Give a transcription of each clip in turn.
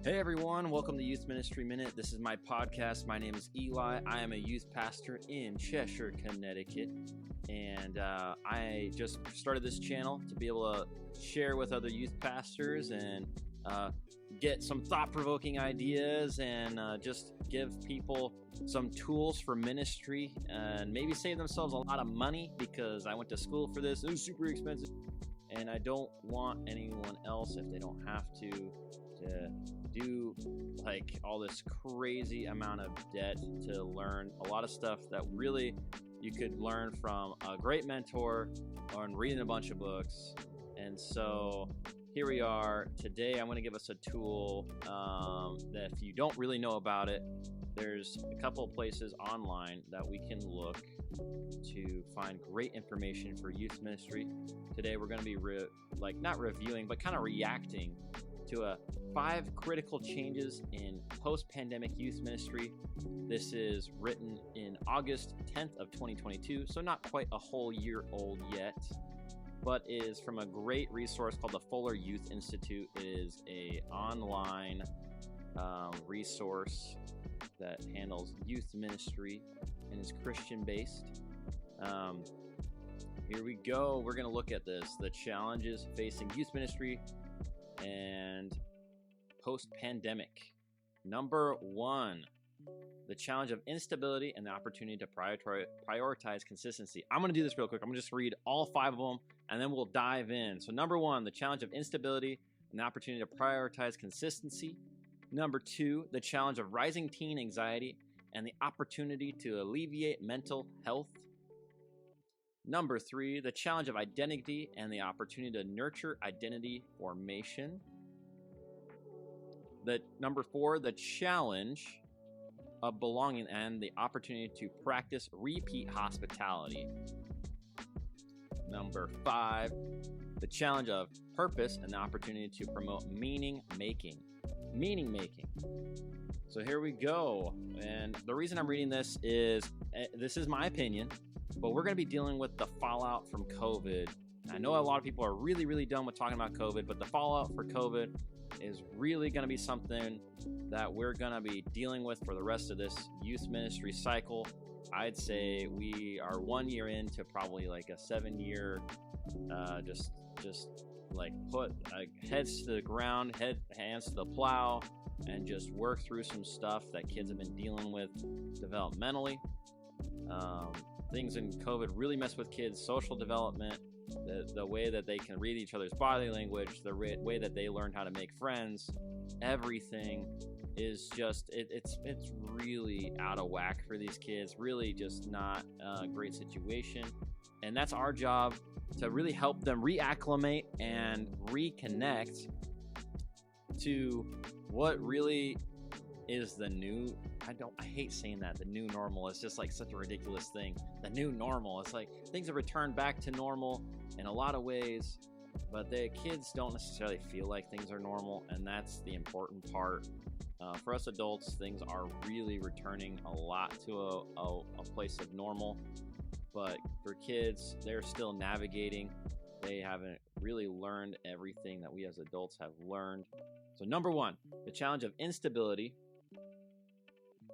Hey everyone, welcome to Youth Ministry Minute. This is my podcast. My name is Eli. I am a youth pastor in Cheshire, Connecticut. And I just started this channel to be able to share with other youth pastors and get some thought-provoking ideas and just give people some tools for ministry and maybe save themselves a lot of money, because I went to school for this. It was super expensive. And I don't want anyone else, if they don't have to do like all this crazy amount of debt to learn a lot of stuff that really you could learn from a great mentor or reading a bunch of books. And so here we are. Today I'm going to give us a tool that if you don't really know about it, there's a couple of places online that we can look to find great information for youth ministry. Today we're going to be not reviewing, but kind of reacting to 5 critical changes in post-pandemic youth ministry. This is written in August 10th of 2022, so not quite a whole year old yet, but is from a great resource called the Fuller Youth Institute. It is a online resource that handles youth ministry and is Christian-based. Here we go. We're going to look at this, the challenges facing youth ministry and post-pandemic. Number 1, the challenge of instability and the opportunity to prioritize consistency. I'm going to do this real quick. I'm going to just read all 5 of them, and then we'll dive in. So number 1, the challenge of instability and the opportunity to prioritize consistency. Number 2, the challenge of rising teen anxiety and the opportunity to alleviate mental health. Number 3, the challenge of identity and the opportunity to nurture identity formation. Number 4, the challenge of belonging and the opportunity to practice repeat hospitality. Number 5, the challenge of purpose and the opportunity to promote meaning making. So here we go. And the reason I'm reading this is my opinion, but we're going to be dealing with the fallout from COVID. I know a lot of people are really, really done with talking about COVID, but the fallout for COVID is really going to be something that we're going to be dealing with for the rest of this youth ministry cycle. I'd say we are 1 year into probably like a 7-year, just like put heads to the ground, hands to the plow, and just work through some stuff that kids have been dealing with developmentally. Things in COVID really mess with kids' social development, the way that they can read each other's body language, the way that they learn how to make friends. Everything is just, it's really out of whack for these kids, really just not a great situation. And that's our job, to really help them reacclimate and reconnect to what really is the new, I hate saying that, the new normal. It's just like such a ridiculous thing. The new normal. It's like things have returned back to normal in a lot of ways, but the kids don't necessarily feel like things are normal, and that's the important part. For us adults, things are really returning a lot to a place of normal, but for kids, they're still navigating. They haven't really learned everything that we as adults have learned. So number 1, the challenge of instability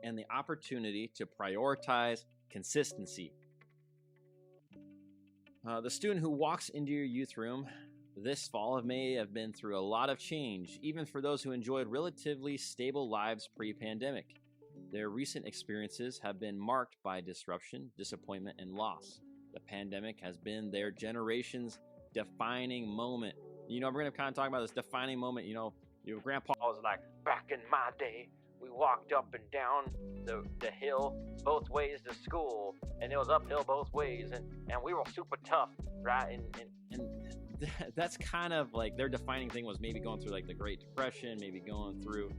and the opportunity to prioritize consistency. The student who walks into your youth room this fall may have been through a lot of change, even for those who enjoyed relatively stable lives pre-pandemic. Their recent experiences have been marked by disruption, disappointment, and loss. The pandemic has been their generation's defining moment. We're going to kind of talk about this defining moment. Your grandpa was like, back in my day, we walked up and down the hill both ways to school, and it was uphill both ways, and we were super tough, right? And that's kind of like their defining thing, was maybe going through like the Great Depression, maybe going through,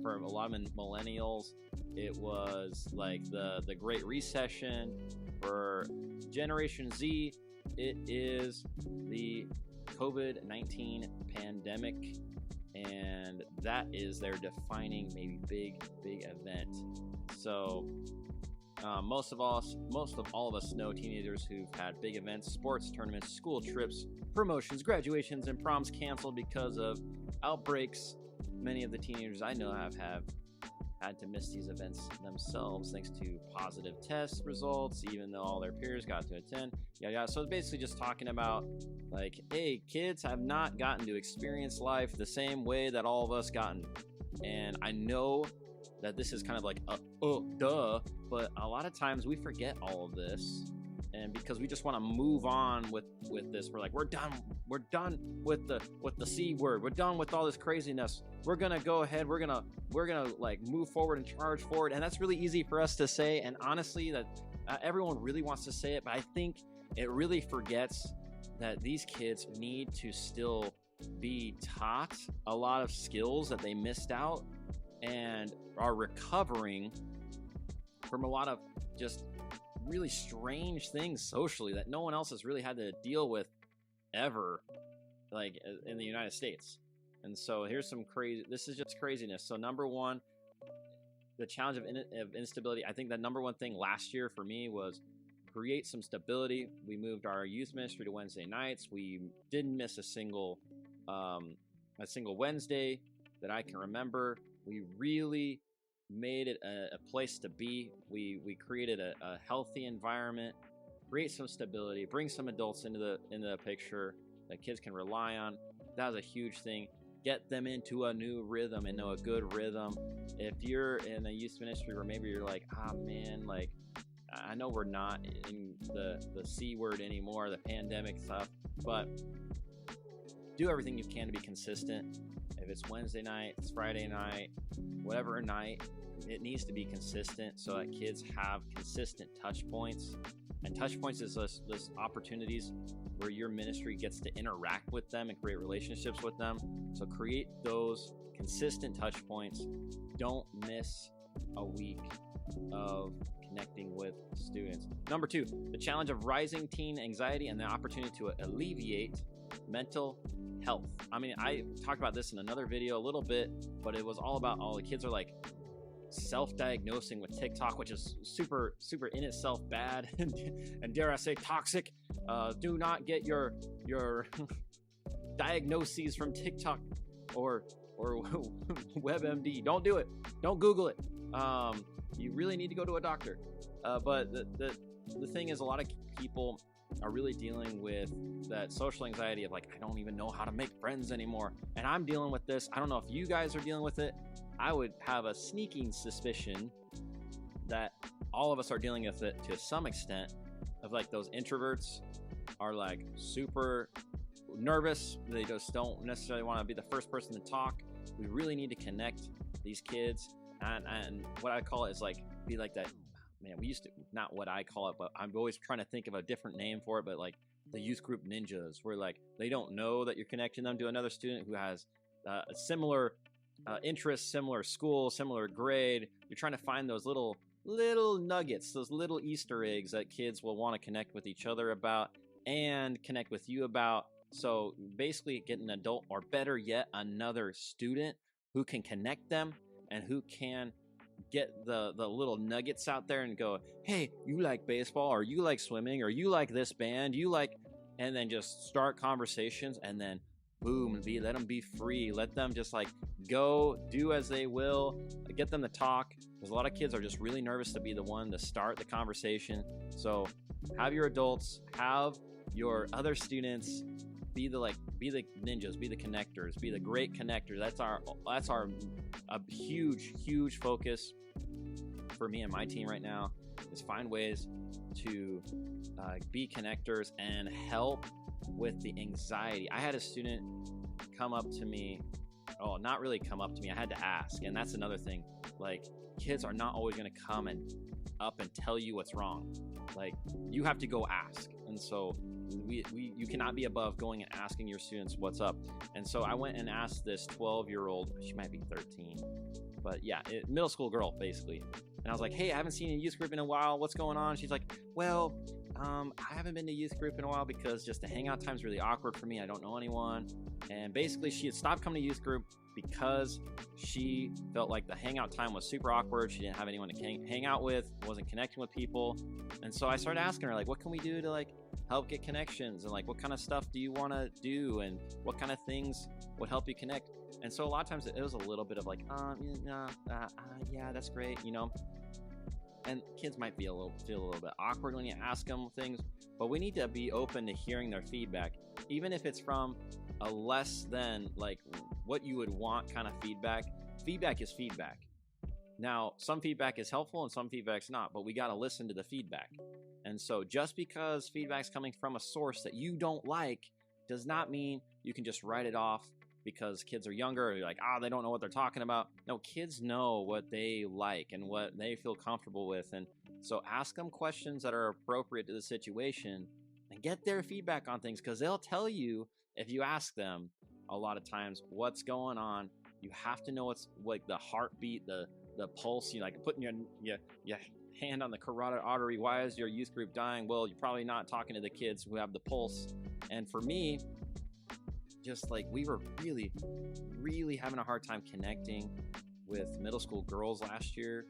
for a lot of millennials, it was like the Great Recession. For Generation Z, it is the COVID-19 pandemic, and that is their defining, maybe big event. So Most of all of us know teenagers who've had big events, sports tournaments, school trips, promotions, graduations, and proms canceled because of outbreaks. Many of the teenagers I know have had to miss these events themselves thanks to positive test results, even though all their peers got to attend. Yeah. So it's basically just talking about like, hey, kids have not gotten to experience life the same way that all of us gotten. And I know that this is kind of like, duh, but a lot of times we forget all of this. And because we just want to move on with this, we're like, we're done with the C word. We're done with all this craziness. We're gonna go ahead. We're gonna like move forward and charge forward. And that's really easy for us to say. And honestly, that everyone really wants to say it, but I think it really forgets that these kids need to still be taught a lot of skills that they missed out and are recovering from a lot of just really strange things socially that no one else has really had to deal with ever, like in the United States. And so here's some this is just craziness. So number one, the challenge of instability. I think the number one thing last year for me was create some stability. We moved our youth ministry to Wednesday nights. We didn't miss a single Wednesday that I can remember. We really made it a place to be. We created a healthy environment, create some stability, bring some adults into the picture that kids can rely on. That was a huge thing. Get them into a new rhythm, into a good rhythm. If you're in a youth ministry where maybe you're like, man, like I know we're not in the C word anymore, the pandemic stuff, but do everything you can to be consistent. If it's Wednesday night, it's Friday night, whatever night, it needs to be consistent so that kids have consistent touch points. And touch points is this opportunities where your ministry gets to interact with them and create relationships with them. So create those consistent touch points. Don't miss a week of connecting with students. Number two, the challenge of rising teen anxiety and the opportunity to alleviate mental health. I mean, I talked about this in another video a little bit, but it was all about all the kids are like self-diagnosing with TikTok, which is super in itself bad and dare I say toxic. Do not get your diagnoses from TikTok or WebMD. Don't do it. Don't Google it. You really need to go to a doctor. But the thing is, a lot of people are really dealing with that social anxiety of like, I don't even know how to make friends anymore. And I'm dealing with this. I don't know if you guys are dealing with it. I would have a sneaking suspicion that all of us are dealing with it to some extent, of like those introverts are like super nervous. They just don't necessarily want to be the first person to talk. We really need to connect these kids. And what I call it is like, be like that. Man, we used to, not what I call it, but I'm always trying to think of a different name for it, but like the youth group ninjas, where like they don't know that you're connecting them to another student who has a similar interest, similar school, similar grade. You're trying to find those little nuggets, those little Easter eggs that kids will want to connect with each other about and connect with you about. So basically get an adult, or better yet, another student who can connect them and who can get the little nuggets out there and go, hey, you like baseball, or you like swimming, or you like this band, and then just start conversations, and then boom, let them be free. Let them just like go do as they will. Get them to talk, because a lot of kids are just really nervous to be the one to start the conversation. So have your adults, have your other students be the ninjas, be the connectors, be the great connectors. That's our huge focus for me and my team right now, is find ways to be connectors and help with the anxiety. I had a student come up to me. Oh, not really come up to me. I had to ask. And that's another thing. Like, kids are not always going to come and up and tell you what's wrong. Like, you have to go ask. And so you cannot be above going and asking your students what's up. And so I went and asked this 12-year-old, she might be 13, but yeah, middle school girl basically. And I was like, hey, I haven't seen a youth group in a while. What's going on? She's like, well, I haven't been to youth group in a while because just the hangout time is really awkward for me. I don't know anyone. And basically she had stopped coming to youth group because she felt like the hangout time was super awkward. She didn't have anyone to hang out with, wasn't connecting with people. And so I started asking her, like, what can we do to like help get connections, and like what kind of stuff do you want to do, and what kind of things would help you connect. And so a lot of times it was a little bit of like, yeah, that's great, you know. And kids might feel a little bit awkward when you ask them things, but we need to be open to hearing their feedback, even if it's from a less than like what you would want kind of feedback. Feedback is feedback. Now, some feedback is helpful and some feedback's not, but we got to listen to the feedback. And so just because feedback's coming from a source that you don't like does not mean you can just write it off because kids are younger, or you're like, they don't know what they're talking about. No, kids know what they like and what they feel comfortable with. And so ask them questions that are appropriate to the situation and get their feedback on things, because they'll tell you if you ask them a lot of times what's going on. You have to know what's like the heartbeat, the pulse, you know, like putting your hand on the carotid artery. Why is your youth group dying? Well, you're probably not talking to the kids who have the pulse. And for me, just like we were really, really having a hard time connecting with middle school girls last year.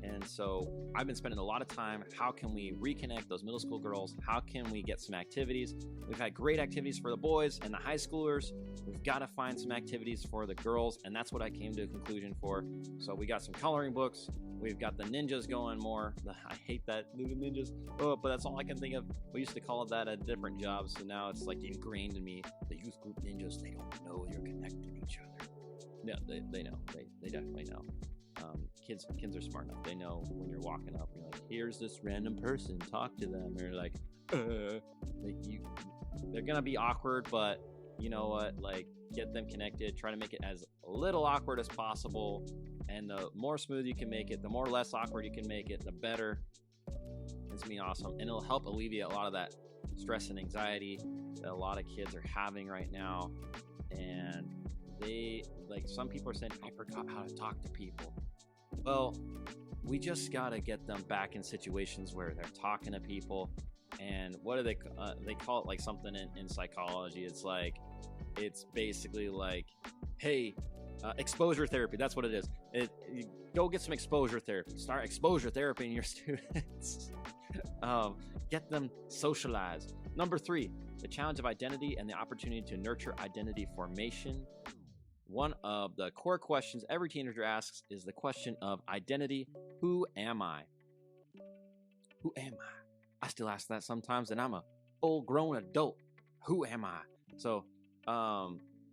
And so I've been spending a lot of time, how can we reconnect those middle school girls? How can we get some activities? We've had great activities for the boys and the high schoolers. We've got to find some activities for the girls, and that's what I came to a conclusion for. So we got some coloring books. We've got the ninjas going more. I hate that, the ninjas. Oh, but that's all I can think of. We used to call it that at different jobs, so now it's like ingrained in me. The youth group ninjas, they don't know you're connecting each other. No, they know. They definitely know. Kids are smart enough. They know when you're walking up, you're like, here's this random person, talk to them. They're like, they're gonna be awkward, but you know what? Like, get them connected. Try to make it as little awkward as possible. And the more smooth you can make it, the more less awkward you can make it, the better. It's gonna be awesome, and it'll help alleviate a lot of that stress and anxiety that a lot of kids are having right now. And some people are saying, I forgot how to talk to people. Well, we just gotta get them back in situations where they're talking to people. And what do they call it, like something in psychology? It's basically like, hey, exposure therapy. That's what it is. You go get some exposure therapy. Start exposure therapy in your students. Get them socialized. Number 3, the challenge of identity and the opportunity to nurture identity formation. One of the core questions every teenager asks is the question of identity. Who am I? Who am I? I still ask that sometimes, and I'm a full-grown adult. Who am I? So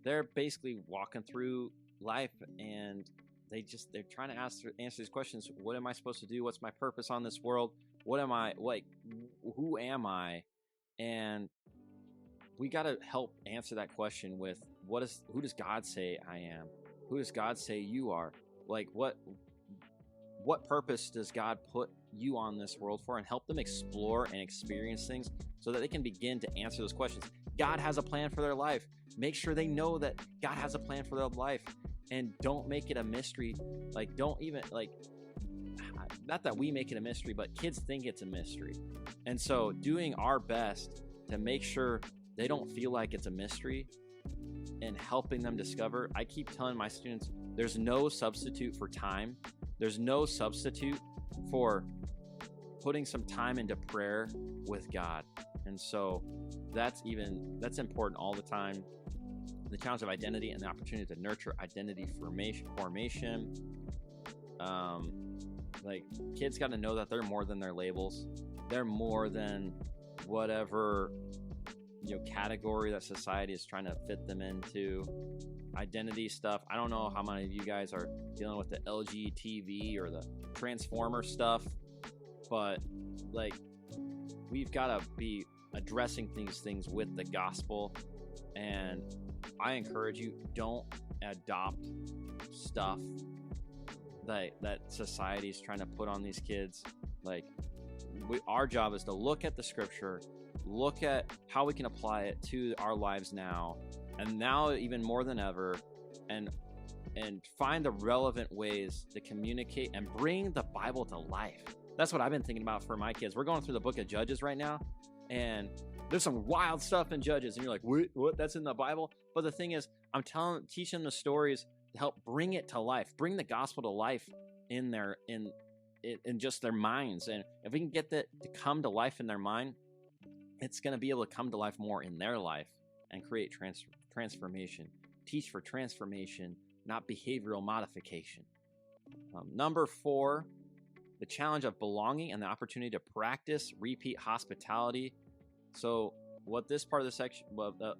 they're basically walking through life, and they're trying to answer these questions. What am I supposed to do? What's my purpose on this world? What am I like? Who am I? And we got to help answer that question with who does God say I am? Who does God say you are? Like what purpose does God put you on this world for? And help them explore and experience things so that they can begin to answer those questions. God has a plan for their life. Make sure they know that God has a plan for their life, and don't make it a mystery. Like, don't even not that we make it a mystery, but kids think it's a mystery. And so doing our best to make sure they don't feel like it's a mystery and helping them discover. I keep telling my students, there's no substitute for time. There's no substitute for putting some time into prayer with God. And so that's important all the time. The challenge of identity and the opportunity to nurture identity formation. Like, kids got to know that they're more than their labels. They're more than whatever, category that society is trying to fit them into. Identity stuff. I don't know how many of you guys are dealing with the LGTV or the Transformer stuff, but we've got to be addressing these things with the gospel. And I encourage you, don't adopt stuff that society is trying to put on these kids. Our job is to look at the scripture, look at how we can apply it to our lives now, and now even more than ever, and find the relevant ways to communicate and bring the Bible to life. That's what I've been thinking about for my kids. We're going through the book of Judges right now, and there's some wild stuff in Judges, and you're like, what? That's in the Bible? But the thing is, teaching them the stories to help bring it to life, bring the gospel to life in just their minds. And if we can get that to come to life in their mind, it's going to be able to come to life more in their life and create transformation. Teach for transformation, not behavioral modification. Number 4, the challenge of belonging and the opportunity to practice repeat hospitality. So what this part of the section,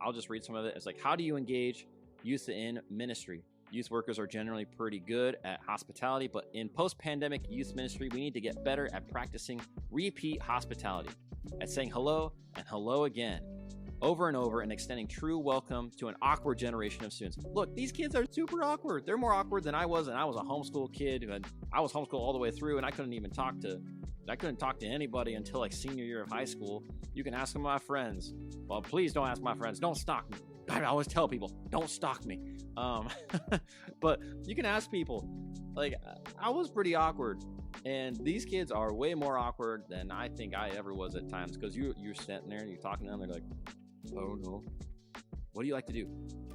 I'll just read some of it. It's like, how do you engage youth in ministry? Youth workers are generally pretty good at hospitality, but in post-pandemic youth ministry, we need to get better at practicing repeat hospitality, at saying hello and hello again, over and over, and extending true welcome to an awkward generation of students. Look, these kids are super awkward. They're more awkward than I was, and I was a homeschool kid, and I was homeschooled all the way through, and I couldn't talk to anybody until like senior year of high school. You can ask some of my friends. Well, please don't ask my friends. Don't stalk me. I always tell people, don't stalk me. But you can ask people. Like, I was pretty awkward, and these kids are way more awkward than I think I ever was at times, because you're sitting there and you're talking to them. They're like, I don't know. What do you like to do?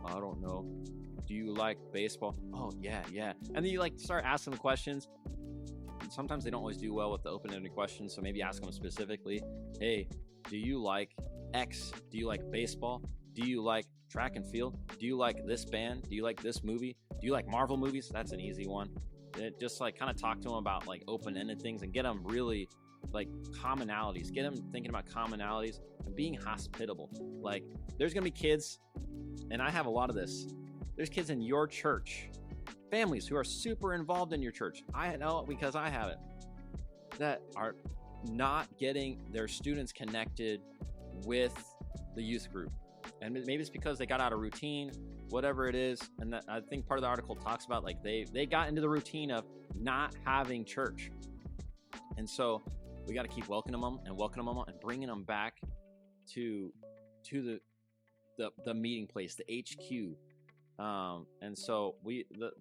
I don't know. Do you like baseball? Oh, yeah. And then you like start asking them questions. And sometimes they don't always do well with the open-ended questions, so maybe ask them specifically, hey, do you like X? Do you like baseball? Do you like track and field? Do you like this band? Do you like this movie? Do you like Marvel movies? That's an easy one. It just like kind of talk to them about like open-ended things and get them really like commonalities. Get them thinking about commonalities and being hospitable. Like, there's gonna be kids, and I have a lot of this. There's kids in your church, families who are super involved in your church. I know it because I have it, that are not getting their students connected with the youth group. And maybe it's because they got out of routine, whatever it is. And that, I think part of the article talks about like they got into the routine of not having church. And so we got to keep welcoming them and bringing them back to the meeting place, the HQ. And so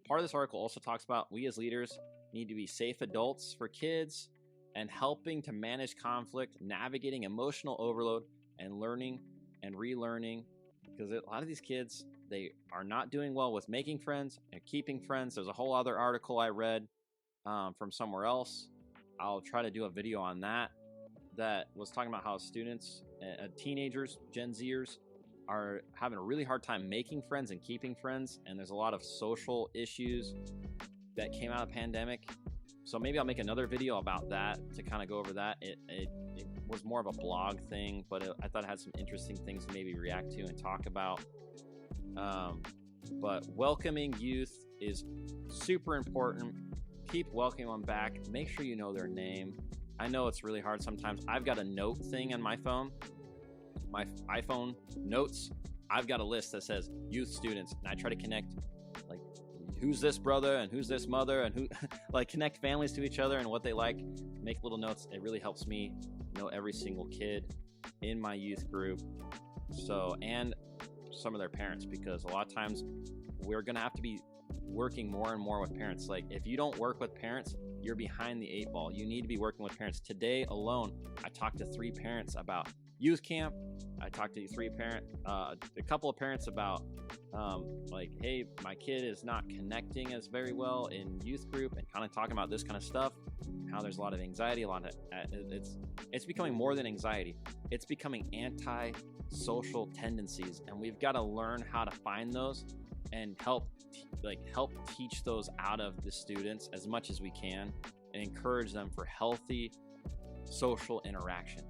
part of this article also talks about we as leaders need to be safe adults for kids and helping to manage conflict, navigating emotional overload, and learning and relearning, because a lot of these kids, they are not doing well with making friends and keeping friends. There's a whole other article I read from somewhere else. I'll try to do a video on that was talking about how students, teenagers, Gen Zers, are having a really hard time making friends and keeping friends, and there's a lot of social issues that came out of the pandemic. So maybe I'll make another video about that to kind of go over that. It was more of a blog thing, but I thought it had some interesting things to maybe react to and talk about. But welcoming youth is super important. Keep welcoming them back. Make sure you know their name. I know it's really hard sometimes. I've got a note thing on my phone, my iPhone notes. I've got a list that says youth students, and I try to connect, like, who's this brother and who's this mother, and who like connect families to each other and what they like. Make little notes. It really helps me know every single kid in my youth group. So, and some of their parents, because a lot of times we're going to have to be working more and more with parents. Like, if you don't work with parents, you're behind the 8 ball. You need to be working with parents. Today alone, I talked to 3 parents about youth camp. I talked to a couple of parents about like, hey, my kid is not connecting as very well in youth group, and kind of talking about this kind of stuff, how there's a lot of anxiety, it's becoming more than anxiety. It's becoming anti-social tendencies, and we've got to learn how to find those and help teach those out of the students as much as we can, and encourage them for healthy social interaction.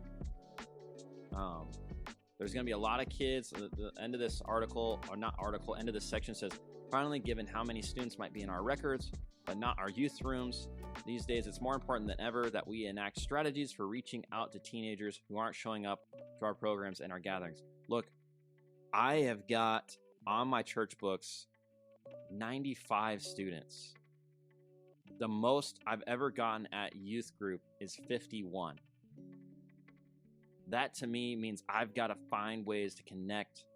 There's going to be a lot of kids. The end of this article, or not article, end of this section says, finally, given how many students might be in our records, but not our youth rooms, these days it's more important than ever that we enact strategies for reaching out to teenagers who aren't showing up to our programs and our gatherings. Look, I have got on my church books 95 students. The most I've ever gotten at youth group is 51. That to me means I've got to find ways to connect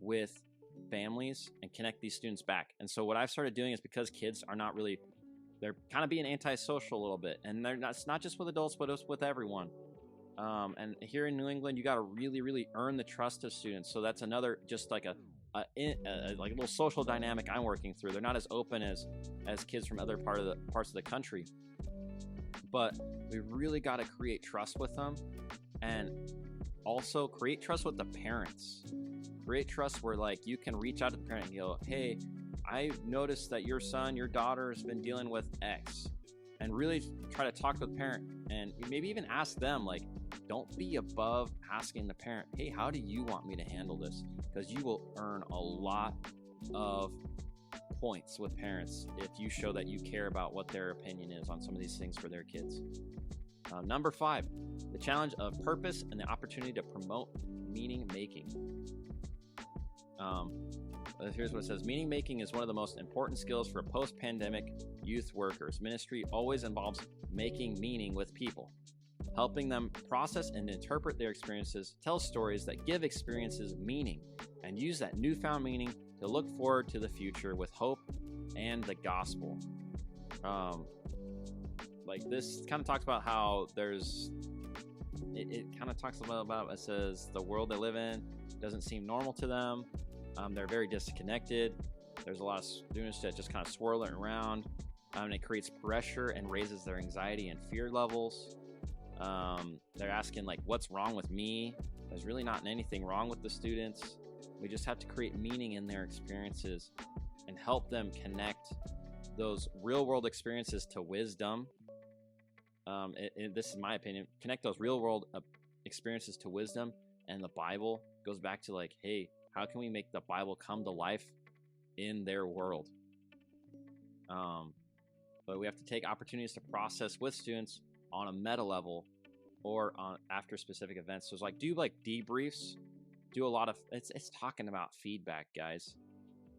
with families and connect these students back. And so what I've started doing is, because kids are not really they're kind of being antisocial a little bit, and it's not just with adults, but it's with everyone. And here in New England, you got to really earn the trust of students. So that's another, just like a little social dynamic I'm working through. They're not as open as kids from other parts of the country, but we really got to create trust with them, and also create trust with the parents. Create trust where like you can reach out to the parent and go, hey, I noticed that your son, your daughter has been dealing with X, and really try to talk to the parent, and maybe even ask them, like, don't be above asking the parent, hey, how do you want me to handle this? Because you will earn a lot of points with parents if you show that you care about what their opinion is on some of these things for their kids. Number 5, the challenge of purpose and the opportunity to promote meaning making. Here's what it says. Meaning making is one of the most important skills for post-pandemic youth workers. Ministry always involves making meaning with people, helping them process and interpret their experiences, tell stories that give experiences meaning, and use that newfound meaning to look forward to the future with hope and the gospel. Like this kind of talks about how it kind of talks about, it says the world they live in doesn't seem normal to them. They're very disconnected. There's a lot of students that just kind of swirling around, and it creates pressure and raises their anxiety and fear levels. They're asking, like, what's wrong with me? There's really not anything wrong with the students. We just have to create meaning in their experiences and help them connect those real world experiences to wisdom. This is my opinion. Connect those real world experiences to wisdom, and the Bible goes back to, like, hey, how can we make the Bible come to life in their world? But we have to take opportunities to process with students on a meta level or after specific events. So it's like, do like debriefs, do a lot of, it's talking about feedback, guys.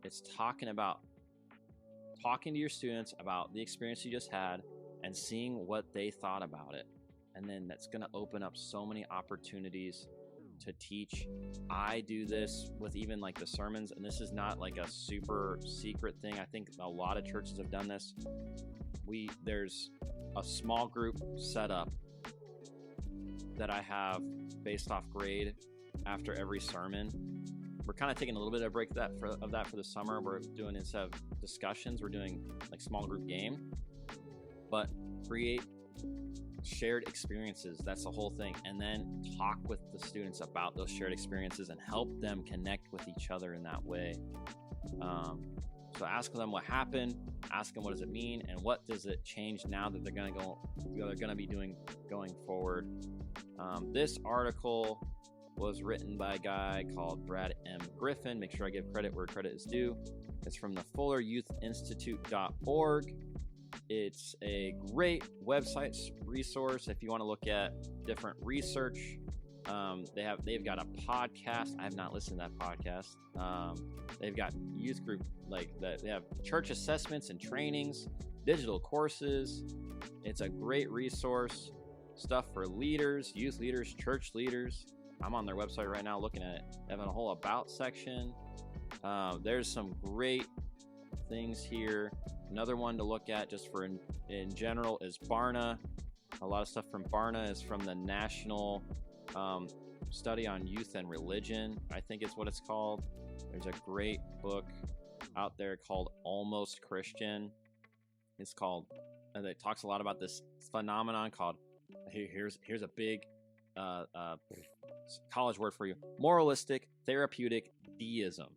It's talking about talking to your students about the experience you just had and seeing what they thought about it. And then that's going to open up so many opportunities to teach. I do this with even like the sermons, and this is not like a super secret thing. I think a lot of churches have done this. There's a small group set up that I have based off grade after every sermon. We're kind of taking a little bit of a break of that for the summer. We're doing, instead of discussions, we're doing like small group game, but create shared experiences. That's the whole thing. And then talk with the students about those shared experiences and help them connect with each other in that way. So ask them what happened, ask them what does it mean, and what does it change now that they're going to be doing going forward. This article was written by a guy called Brad M. Griffin. Make sure I give credit where credit is due. It's from the FullerYouthInstitute.org. It's a great website resource if you want to look at different research. They've got a podcast. I have not listened to that podcast. They've got youth group like that. They have church assessments and trainings, digital courses. It's a great resource. Stuff for leaders, youth leaders, church leaders. I'm on their website right now looking at it. They have a whole about section. There's some great things here. Another one to look at just for in general is Barna. A lot of stuff from Barna is from the National Study on Youth and Religion, I think is what it's called. There's a great book out there called Almost Christian. It's called, and it talks a lot about this phenomenon called, here's a big college word for you, moralistic therapeutic deism,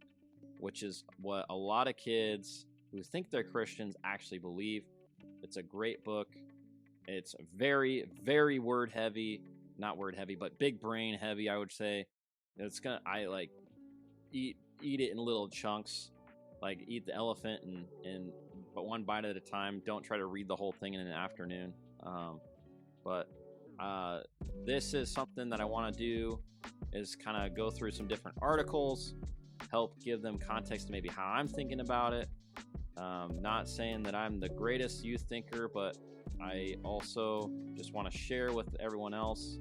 which is what a lot of kids who think they're Christians actually believe. It's a great book. It's very, very word heavy, not word heavy, but big brain heavy, I would say. I like eat it in little chunks, like eat the elephant but one bite at a time. Don't try to read the whole thing in an afternoon. But this is something that I want to do, is kind of go through some different articles, help give them context to maybe how I'm thinking about it. Not saying that I'm the greatest youth thinker, but I also just want to share with everyone else.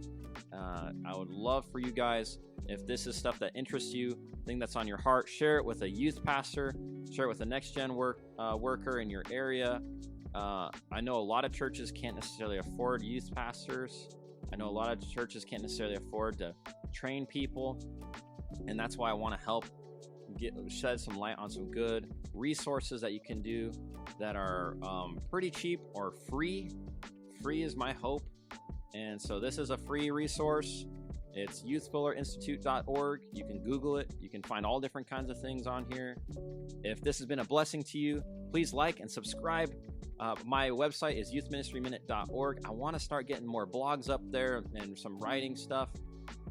I would love for you guys, if this is stuff that interests you, thing that's on your heart, share it with a youth pastor, share it with a next gen worker in your area. I know a lot of churches can't necessarily afford youth pastors. I know a lot of churches can't necessarily afford to train people, and that's why I want to help shed some light on some good resources that you can do that are pretty cheap or free. Free is my hope. And so this is a free resource. It's youthpillerinstitute.org. You can Google it. You can find all different kinds of things on here. If this has been a blessing to you, please like and subscribe. My website is youthministryminute.org. I want to start getting more blogs up there and some writing stuff.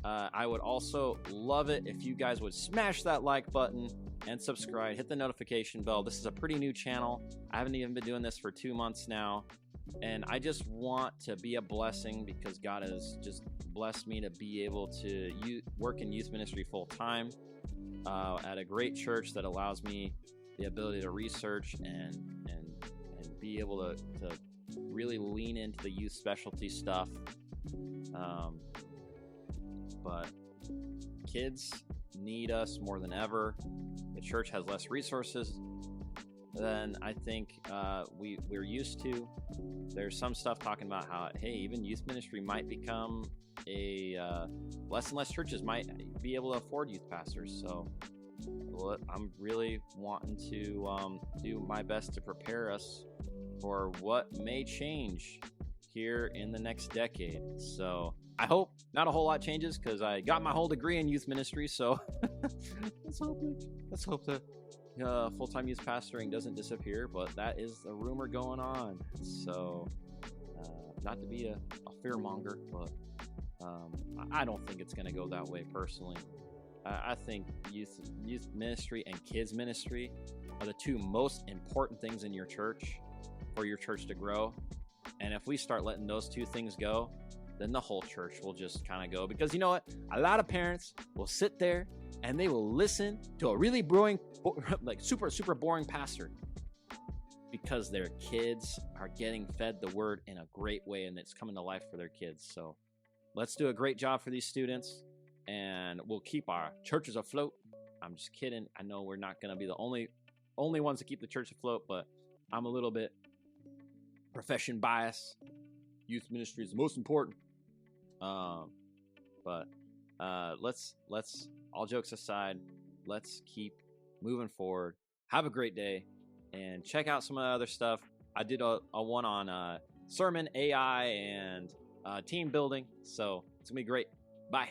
I would also love it if you guys would smash that like button and subscribe. Hit the notification bell. This is a pretty new channel. I haven't even been doing this for 2 months now. And I just want to be a blessing because God has just blessed me to be able to work in youth ministry full time at a great church that allows me the ability to research and be able to really lean into the youth specialty stuff. But kids need us more than ever. The church has less resources than I think we're used to. There's some stuff talking about how, hey, even youth ministry might become less and less churches might be able to afford youth pastors. So I'm really wanting to do my best to prepare us for what may change here in the next decade. So I hope not a whole lot changes because I got my whole degree in youth ministry. So let's hope that full-time youth pastoring doesn't disappear, but that is a rumor going on. So not to be a fear monger, but I don't think it's going to go that way personally. I think youth ministry and kids ministry are the two most important things in your church for your church to grow. And if we start letting those two things go, then the whole church will just kind of go. Because you know what? A lot of parents will sit there and they will listen to a really boring, like super boring pastor because their kids are getting fed the word in a great way and it's coming to life for their kids. So let's do a great job for these students and we'll keep our churches afloat. I'm just kidding. I know we're not going to be the only ones to keep the church afloat, but I'm a little bit profession biased. Youth ministry is the most important. But let's all jokes aside, let's keep moving forward. Have a great day and check out some of the other stuff. I did a one on sermon, AI, and team building. So it's gonna be great. Bye.